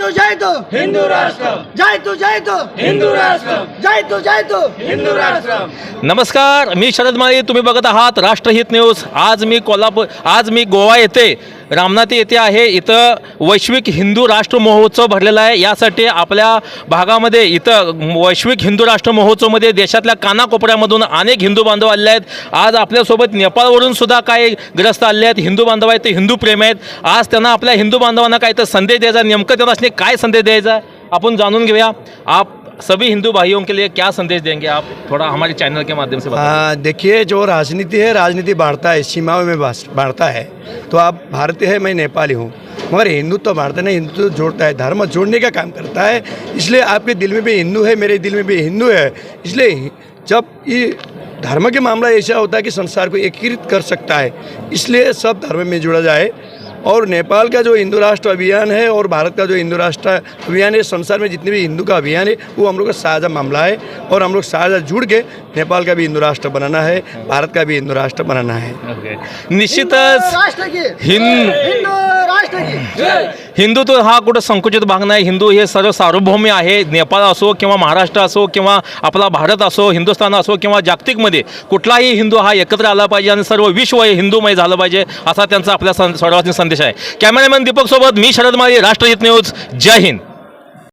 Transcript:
हिंदू राष्ट्र, हिंदू राष्ट्र। नमस्कार, मी शरद माळी, तुम्ही बघत आहात राष्ट्रहित न्यूज। आज मी गोवा येथे रामनाथ येथे आहे। इथं वैश्विक हिंदू राष्ट्र महोत्सव भरलेला आहे। यासाठी आपल्या भागामध्ये इथं वैश्विक हिंदू राष्ट्र महोत्सवमध्ये देशातल्या कानाकोपऱ्यामधून अनेक हिंदू बांधव आले आहेत। आज आपल्यासोबत नेपाळवरून सुद्धा काही ग्रस्त आले आहेत। हिंदू बांधव आहेत, ते हिंदू प्रेम आहेत। आज त्यांना आपल्या हिंदू बांधवांना काय तर संदेश द्यायचा, नेमकं त्यांना काय संदेश द्यायचा आपण जाणून घेऊया। आप सभी हिंदू भाइयों के लिए क्या संदेश देंगे आप, थोड़ा हमारे चैनल के माध्यम से बताइए। देखिए, जो राजनीति है, राजनीति बांटता है, सीमाओं में बांटता है। तो आप भारतीय है, मैं नेपाली हूँ, मगर हिंदुत्व तो बांटता नहीं, हिंदुत्व जोड़ता है, धर्म जोड़ने का काम करता है। इसलिए आपके दिल में भी हिंदू है, मेरे दिल में भी हिंदू है। इसलिए जब ये धर्म के मामला ऐसा होता है कि संसार को एकीकृत कर सकता है, इसलिए सब धर्म में जुड़ा जाए। और नेपाल का जो हिंदू राष्ट्र अभियान है और भारत का जो हिंदू राष्ट्र अभियान है, संसार में जितने भी हिंदू का अभियान है, वो हम लोग का साझा मामला है। और हम लोग साझा जुड़ के नेपाल का भी हिंदू राष्ट्र बनाना है, भारत का भी हिंदू राष्ट्र बनाना है। निश्चितच हिंदुत्व हा कुठं संकुचित भाग नाही। हिंदू हे सर्व सार्वभौम आहे। नेपाळ असो किंवा महाराष्ट्र असो किंवा आपला भारत असो, हिंदुस्थान असो किंवा जागतिकमध्ये कुठलाही हिंदू हा एकत्र आला पाहिजे आणि सर्व विश्व हे हिंदूमय झालं पाहिजे, असा त्यांचा आपल्या सर्वांचा संदेश आहे। कॅमेरामॅन दीपक सोबत मी शरद माळी, राष्ट्रहित न्यूज। जय हिंद।